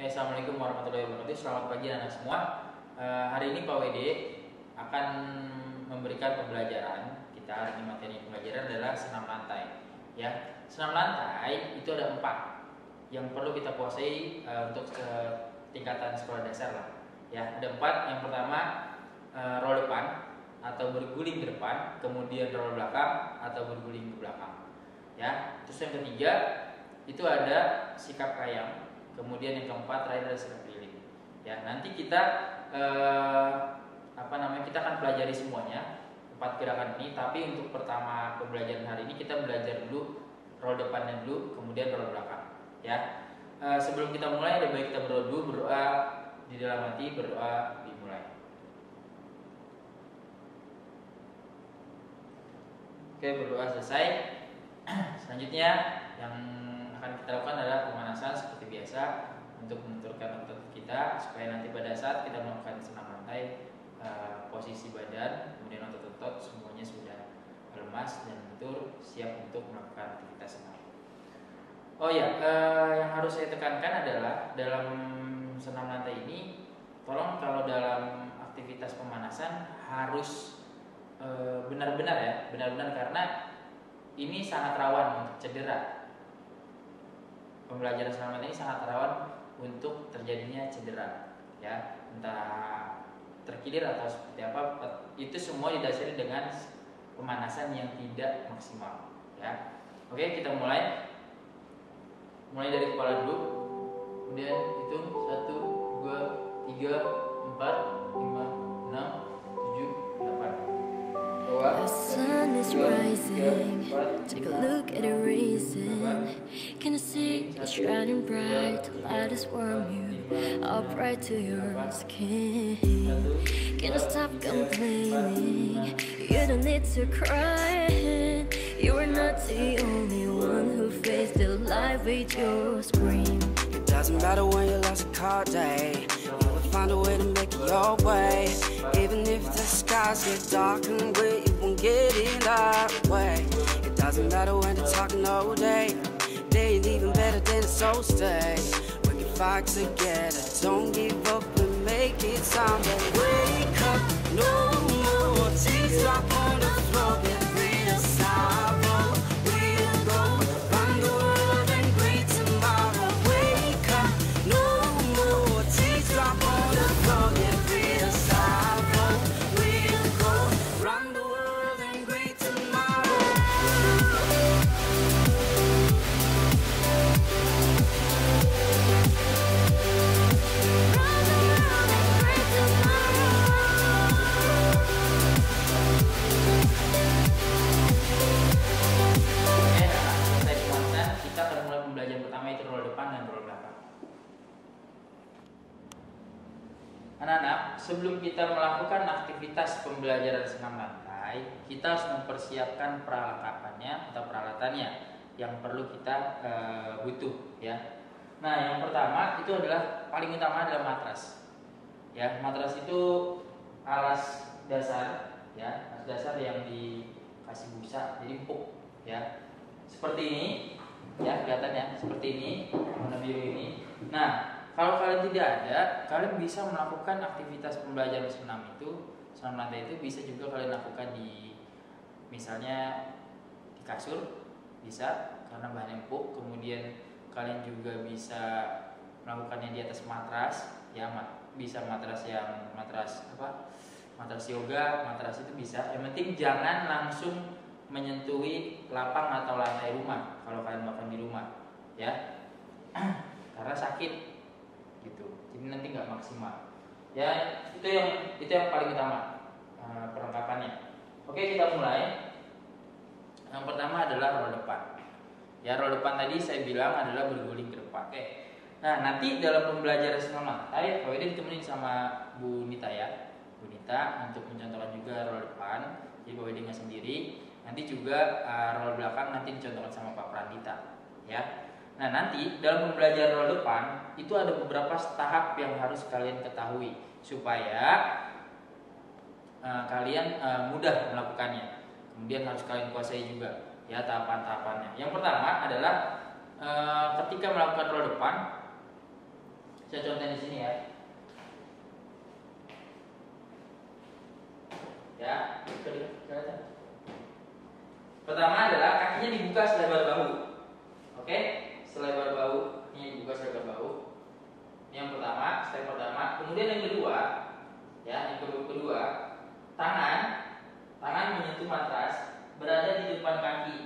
Assalamualaikum warahmatullahi wabarakatuh. Selamat pagi anak semua. Hari ini Pak WD akan memberikan pembelajaran. Kita hari ini materi pembelajaran adalah senam lantai. Ya, senam lantai itu ada 4 yang perlu kita kuasai untuk tingkatan sekolah dasar lah. Ya, ada 4. Yang pertama roll depan atau berguling ke depan, kemudian roll belakang atau berguling ke belakang. Ya, terus yang ketiga itu ada sikap kayang. Kemudian yang keempat terakhir adalah sikap keliling. Ya, nanti kita kita akan pelajari semuanya 4 gerakan ini. Tapi untuk pertama pembelajaran hari ini kita belajar dulu roll depannya dulu, kemudian roll belakang. Ya, sebelum kita mulai ada baik kita berdoa dulu, berdoa di dalam hati, berdoa dimulai. Oke, berdoa selesai. Selanjutnya yang akan kita lakukan adalah pemanasan seperti biasa untuk membenturkan otot kita supaya nanti pada saat kita melakukan senam lantai posisi badan kemudian otot-otot semuanya sudah lemas dan lentur siap untuk melakukan aktivitas senam. Oh ya, yang harus saya tekankan adalah dalam senam lantai ini tolong kalau dalam aktivitas pemanasan harus benar-benar karena ini sangat rawan untuk cedera. Pembelajaran senam lantai ini sangat rawan untuk terjadinya cedera, ya, entah terkilir atau seperti apa. Itu semua didasari dengan pemanasan yang tidak maksimal, ya. Oke, kita mulai dari kepala dulu, kemudian hitung 1, 2, 3, 4, 5, 6, 7, 8. The sun is rising, take a look at the reason. Can you see it's shining bright, the light is warm you up right to your skin. Can you stop complaining, you don't need to cry. You are not the only one who faced the life with your scream. It doesn't matter when you lost a cold day, you will find a way to make it your way. Even if the skies get dark and gray, you won't get in that way. It doesn't matter when you're talking all day, they ain't even better than a soul stay. We can fight together, don't give up and make it sound. Wake up, no more tears drop on the floor, get rid of sorrow. We'll go run the world and greet tomorrow. Wake up, no more tears drop on the floor, get rid of sorrow. We'll go run the world and greet tomorrow. Oke, selesai pemanasan, kita akan mulai pembelajaran pertama yaitu roll depan dan roll belakang. Anak-anak, sebelum kita melakukan aktivitas pembelajaran senam lantai, kita harus mempersiapkan perlengkapannya atau peralatannya yang perlu kita butuh, ya. Nah, yang pertama itu adalah paling utama adalah matras. Ya, matras itu alas dasar, ya, alas dasar yang dikasih busa, jadi empuk, ya. Seperti ini, ya, kelihatannya seperti ini, warna biru ini. Nah, kalau kalian tidak ada, kalian bisa melakukan aktivitas pembelajaran senam lantai itu bisa juga kalian lakukan di misalnya di kasur, bisa karena bahannya empuk. Kemudian kalian juga bisa melakukannya di atas matras, ya, bisa matras yoga, matras itu bisa. Yang penting jangan langsung menyentuhi lapang atau lantai rumah kalau kalian makan di rumah, ya, karena sakit gitu. Jadi nanti nggak maksimal. Ya, itu yang paling utama perlengkapannya. Oke, kita mulai. Yang pertama adalah roll depan. Ya, roll depan tadi saya bilang adalah berguling ke depan. Oke. Nah, nanti dalam pembelajaran senam lantai, Pak Widi ditemenin sama Bu Nita, ya. Bu Nita untuk mencontohkan juga roll depan. Jadi Pak Widi nggak sendiri. Nanti juga roll belakang nanti dicontohkan sama Pak Prandita, ya. Nah, nanti dalam pembelajaran roll depan itu ada beberapa tahap yang harus kalian ketahui supaya kalian mudah melakukannya. Kemudian harus kalian kuasai juga, ya, tahapan-tahapannya. Yang pertama adalah ketika melakukan roll depan Saya contohin di sini ya. Ya, kelihatan. Pertama adalah kakinya dibuka selebar bahu. Oke, selebar bahu. Ini dibuka selebar bahu. Ini yang pertama, step pertama. Kemudian yang kedua, ya, yang kedua, tangan menyentuh matras, berada di depan kaki.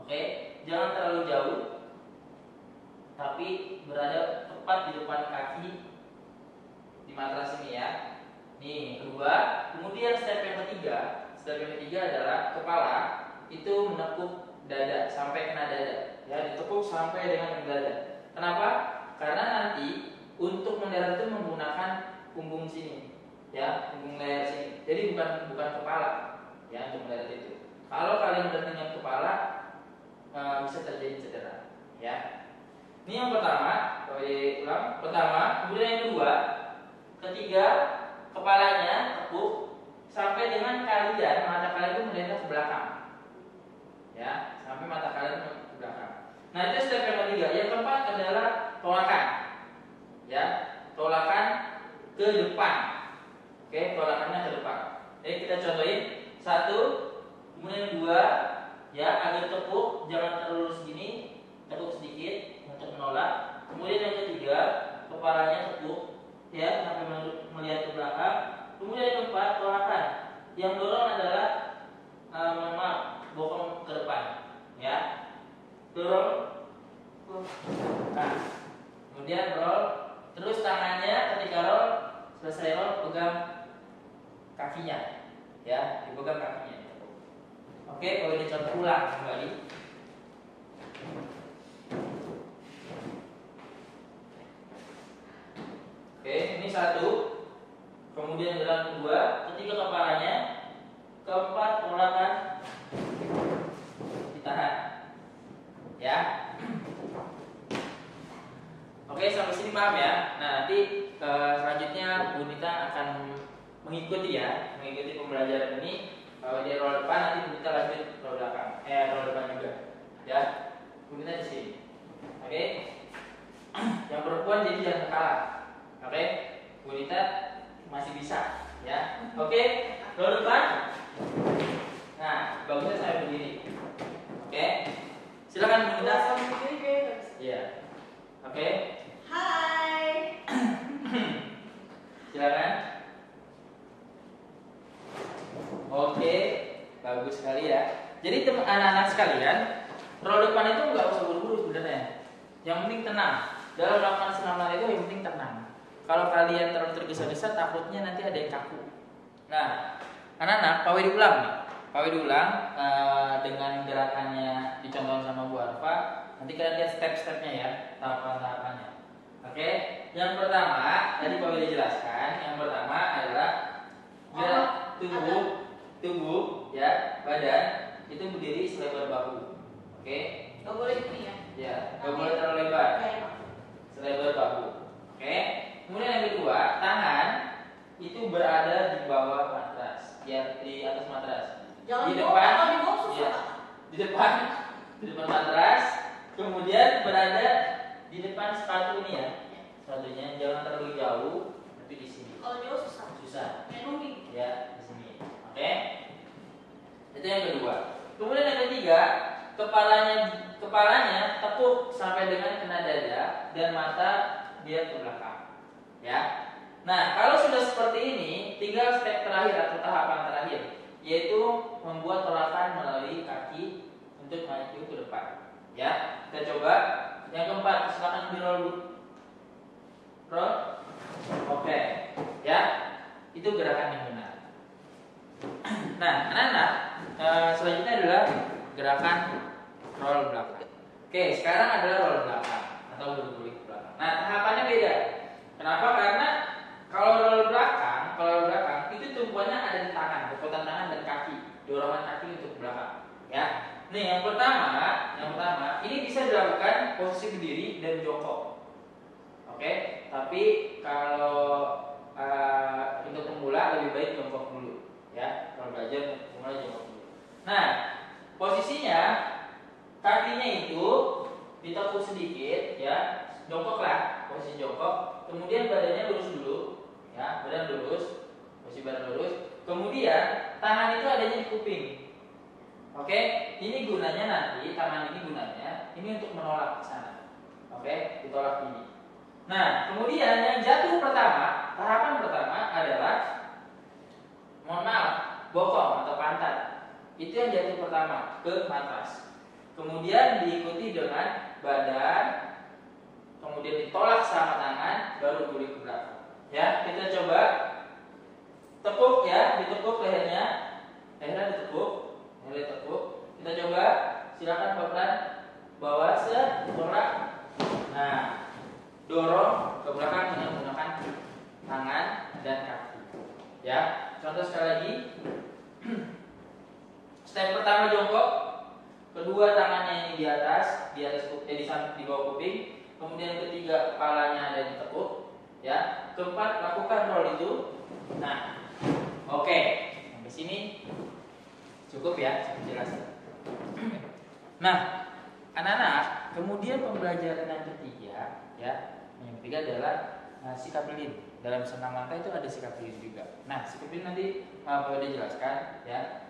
Oke, jangan terlalu jauh, tapi berada tepat di depan kaki di matras ini ya. Nih, kedua. Kemudian step yang ketiga adalah kepala itu menekuk dada sampai kena dada. Ya, ditekuk sampai dengan dada. Kenapa? Karena nanti untuk mendarat itu menggunakan punggung sini, ya, punggung leher sini. Jadi bukan kepala, ya, untuk mendarat itu. Kalau kalian bertanya kepala, bisa terjadi cedera, ya. Ini yang pertama, ulang. Pertama, kemudian yang kedua, ketiga, kepalanya tekuk sampai dengan mata kalian itu mendarat ke belakang, ya, sampai mata kalian ke belakang. Nah, itu step yang ketiga. Yang keempat adalah tolakan, ya, tolakan ke depan. Oke, tolakannya ke depan. Jadi kita contohin 1, kemudian 2, ya, agak tekuk, jangan terlalu segini, tekuk sedikit untuk menolak. Kemudian yang ketiga, kepalanya tekuk, ya, sampai melihat ke belakang. Kemudian yang keempat, tolakan. Yang dorong adalah bokong ke depan, ya, dorong. Nah, kemudian roll. Terus tangannya ketika roll, selesai roll, pegang kakinya, ya, dipegang kakinya. Oke, kalau dicontoh ulang kembali. Oke, ini 1. Kemudian gerakan kedua, ketiga kepalanya, keempat tolakan, ditahan, ya. Oke, sampai sini paham ya. Nah, nanti selanjutnya Bu Nita akan mengikuti pembelajaran ini. Kalau dia roll depan, nanti Bu Nita lanjut roll belakang, roll depan juga, ya. Bu Nita di sini. Oke. Yang perempuan jadi jangan kalah. Oke, Bu Nita masih bisa, ya. Oke, roll depan. Nah, bagusnya saya berdiri. Oke, silakan Bu Nita. Iya. Oke. Hai. Silakan. Oke, bagus sekali ya. Jadi anak-anak sekalian, roll depan itu nggak usah buru-buru sebenarnya. Yang penting tenang. Dalam melakukan senam lari itu yang penting tenang. Kalau kalian terlalu tergesa-gesa, takutnya nanti ada yang kaku. Nah, anak-anak, pawai diulang nih. Pawai diulang dengan gerakannya dicontohkan sama Bu Arfa. Nanti kalian lihat step-stepnya ya, tahapan-tahapannya. Oke, yang pertama tadi Pak Willy jelaskan. Yang pertama adalah tubuh, ya, badan itu berdiri selebar bahu. Oke, Gak boleh gini ya? ya, nggak boleh terlalu lebar, selebar bahu. Oke, kemudian yang kedua, tangan itu berada di bawah matras, ya, di atas matras. Jangan Di depan, di bawah susah. ya, di depan matras. Kemudian berada di depan sepatu ini ya, sepatunya jangan terlalu jauh, tapi di sini. Kalau jauh susah. Susah. Menunggi. Ya, di sini. Oke. Itu yang kedua. Kemudian yang ketiga, kepalanya tekuk sampai dengan kena dada dan mata dia ke belakang. Ya. Nah, kalau sudah seperti ini, tinggal step terakhir atau tahapan terakhir, yaitu membuat tolakan melalui kaki untuk maju ke depan. Ya, kita coba. Yang keempat, silakan di roll. Roll. Oke. Ya, itu gerakan yang benar. Nah, anak-anak, selanjutnya adalah gerakan roll belakang. Oke, sekarang adalah roll belakang atau berguling ke belakang. Nah, tahapannya beda. Kenapa? Karena kalau roll belakang itu tumpuannya ada di tangan, kekuatan tangan dan kaki, dorongan kaki untuk ke belakang. Ya. Nih, yang pertama, ini bisa dilakukan posisi berdiri dan jongkok. Oke, tapi kalau untuk pemula lebih baik jongkok dulu, ya. Kalau belajar pemula jongkok dulu. Nah, posisinya kakinya itu ditekuk sedikit, ya, jongkok lah, posisi jongkok. Kemudian badannya lurus dulu, ya, badan lurus, posisi badan lurus. Kemudian tangan itu adanya di kuping. Oke, ini gunanya nanti, tangan ini gunanya ini untuk menolak ke sana. Oke, ditolak ini. Nah, kemudian yang jatuh pertama, tahapan pertama adalah, mohon maaf, bokong atau pantat. Itu yang jatuh pertama ke atas. Kemudian diikuti dengan badan, kemudian ditolak sama tangan, baru guling ke belakang. Ya, kita coba tepuk ya, ditekuk lehernya, lehernya ditekuk. Kita coba, silakan pelan bawa sebelah. Nah, dorong ke belakang dengan menggunakan tangan dan kaki. Ya, contoh sekali lagi. Step pertama jongkok, kedua tangannya ini di atas di bawah kuping. Kemudian ketiga kepalanya ada ditekuk. Ya, keempat lakukan roll itu. Nah, oke, sampai sini. Cukup ya, saya jelaskan. Nah, anak-anak, kemudian pembelajaran yang ketiga, ya, yang ketiga adalah sikap lilin. Dalam senam langkah itu ada sikap lilin juga. Nah, sikap lilin nanti boleh dijelaskan, ya.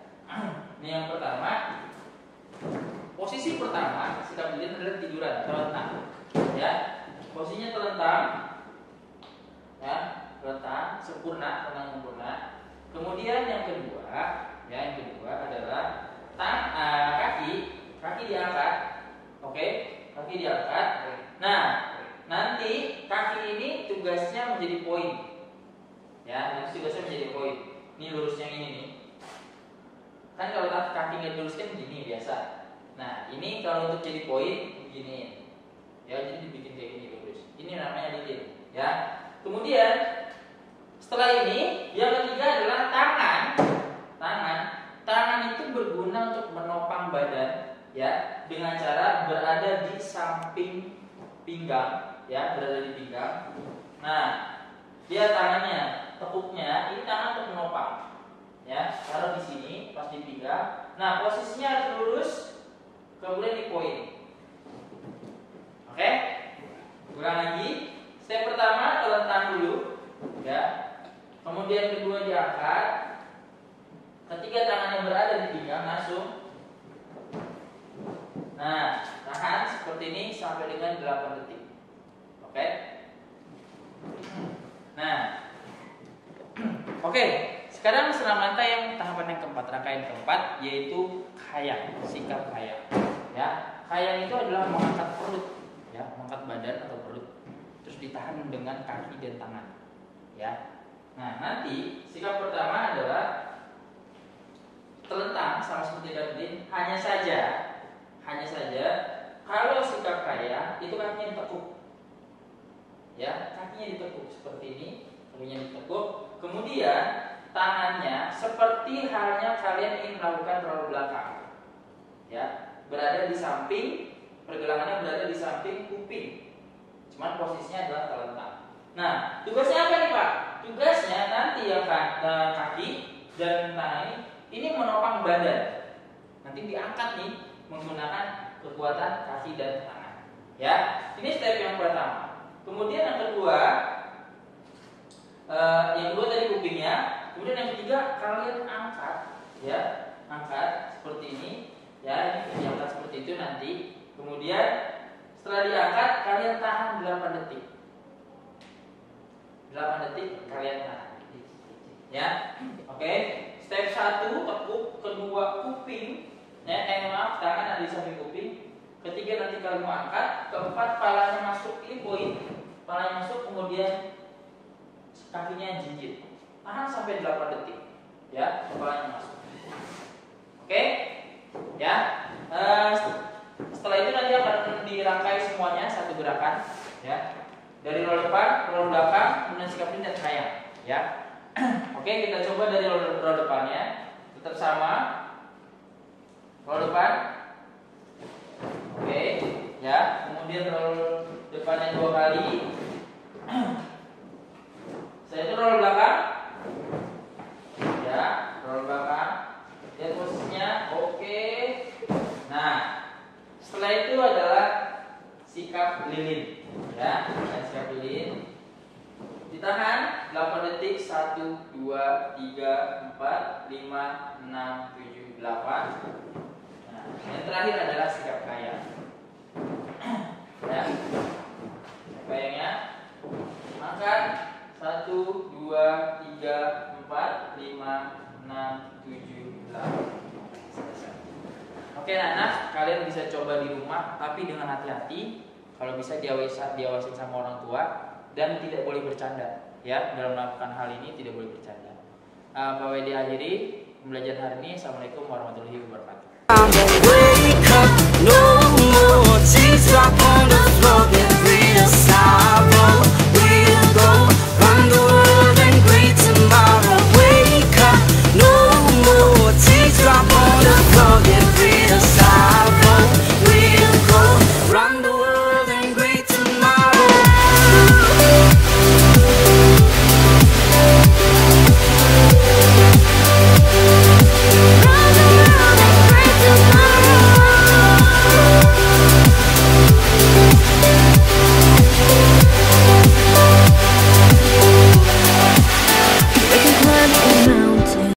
Ini yang pertama, posisi pertama sikap lilin adalah tiduran, terlentang, ya. Posisinya terlentang, ya, terlentang, sempurna. Kemudian yang kedua adalah kaki diangkat, oke, kaki diangkat. Nah, nanti kaki ini tugasnya menjadi poin, ya, nanti tugasnya menjadi poin. Ini lurus yang ini nih, kan kalau kaki nggak diluruskan begini biasa. Nah, ini kalau untuk jadi poin begini, ya, jadi dibikin kayak gini lurus. Ini namanya lilin, ya. Kemudian setelah ini, yang ketiga adalah tangan. Tangan itu berguna untuk menopang badan, ya, dengan cara berada di samping pinggang, ya, berada di pinggang. Nah, dia tangannya, tekuknya, ini tangan untuk menopang, ya, taruh di sini, pas di pinggang. Nah, posisinya harus lurus, kemudian di poin. Oke, ulang lagi. Step pertama terlentang dulu, ya. Kemudian kedua diangkat. Ketiga tangannya berada di pinggang langsung. Nah, tahan seperti ini sampai dengan 8 detik. Oke. Nah, oke. Sekarang senam lantai yang tahapan yang keempat, rangkaian keempat, yaitu khayang, sikap khayang. Ya, khayang itu adalah mengangkat perut, ya, mengangkat badan atau perut, terus ditahan dengan kaki dan tangan, ya. Nah, nanti sikap pertama adalah terlentang sama seperti tadi. Hanya saja kalau sikap khayang itu kakinya ditekuk, ya, kakinya ditekuk seperti ini, kakinya ditekuk. Kemudian tangannya seperti halnya kalian ingin melakukan roll belakang, ya, berada di samping, pergelangannya berada di samping kuping, cuman posisinya adalah terlentang. Nah, tugasnya apa nih Pak? Tugasnya nanti yang kaki dan tangan ini menopang badan. Nanti diangkat nih menggunakan kekuatan kaki dan tangan. Ya, ini step yang pertama. Kemudian yang kedua tadi kupingnya. Kemudian yang ketiga kalian angkat, ya, angkat seperti ini. Ya, ini diangkat seperti itu nanti. Kemudian setelah diangkat kalian tahan 8 detik. 8 detik kalian tahan. Ya. Oke. Step 1 tekuk, kedua kuping, ya, maaf, tangan ada di samping kuping. Ketiga nanti kalian mau angkat, keempat palanya masuk, ini poin. Palanya masuk, kemudian kakinya jinjit. Tahan sampai 8 detik. Ya, palanya masuk. Oke? Ya. Setelah itu nanti akan dirangkai semuanya satu gerakan, ya. Dari roll depan, roll belakang, kemudian sikap lilin dan khayang, ya. Oke, kita coba dari roll depannya. Tetap sama. Roll depan. Oke, ya. Kemudian roll depannya 2 kali. Saya itu roll belakang. Ya, roll belakang. Lihat posisinya. Oke. Nah, setelah itu adalah sikap lilin. Ya, sikap lilin. Ditahan 8 detik. 1, 2, 3, 4, 5, 6, 7, 8. Nah, yang terakhir adalah sikap kayang. Ya. Kayangnya angkat 1, 2, 3, 4, 5, 6, 7, 8. Oke anak-anak, kalian bisa coba di rumah, tapi dengan hati-hati. Kalau bisa diawasin sama orang tua dan tidak boleh bercanda. Ya, dalam melakukan hal ini tidak boleh bercanda. Pak Wedi akhiri pembelajaran hari ini. Assalamualaikum warahmatullahi wabarakatuh.